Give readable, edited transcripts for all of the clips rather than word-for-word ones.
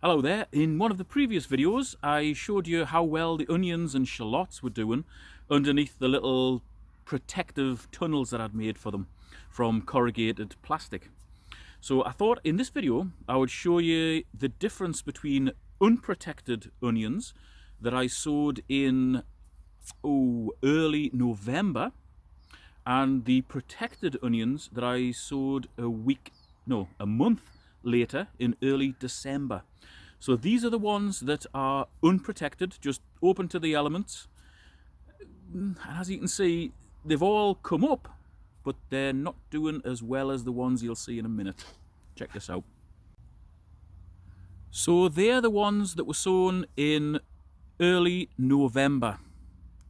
Hello there. In one of the previous videos I showed you how well the onions and shallots were doing underneath the little protective tunnels that I'd made for them from corrugated plastic. So I thought in this video I would show you the difference between unprotected onions that I sowed in early November and the protected onions that I sowed a month later in early December. So these are the ones that are unprotected, just open to the elements. And as you can see, they've all come up, but they're not doing as well as the ones you'll see in a minute. Check this out. So they're the ones that were sown in early November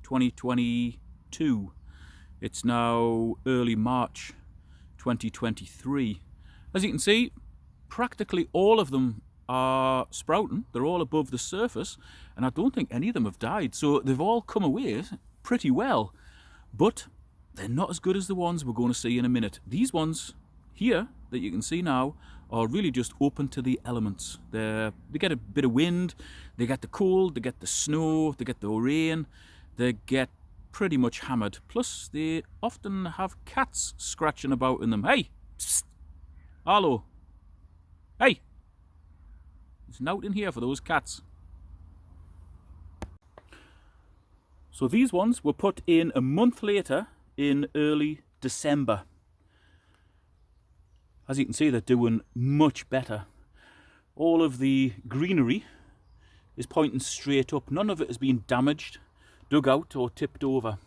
2022. It's now early March 2023. As you can see, practically all of them are sprouting. They're all above the surface, and I don't think any of them have died. So they've all come away pretty well, but they're not as good as the ones we're going to see in a minute. These ones here that you can see now are really just open to the elements. They get a bit of wind, they get the cold, they get the snow, they get the rain, they get pretty much hammered. Plus they often have cats scratching about in them. Hey, psst, hello, hey, there's nothing in here for those cats. So these ones were put in a month later in early December. As you can see, they're doing much better. All of the greenery is pointing straight up. None of it has been damaged, dug out or tipped over.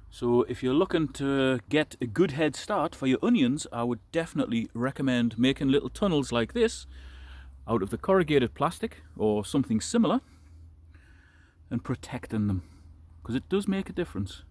So if you're looking to get a good head start for your onions, I would definitely recommend making little tunnels like this out of the corrugated plastic or something similar and protecting them, because it does make a difference.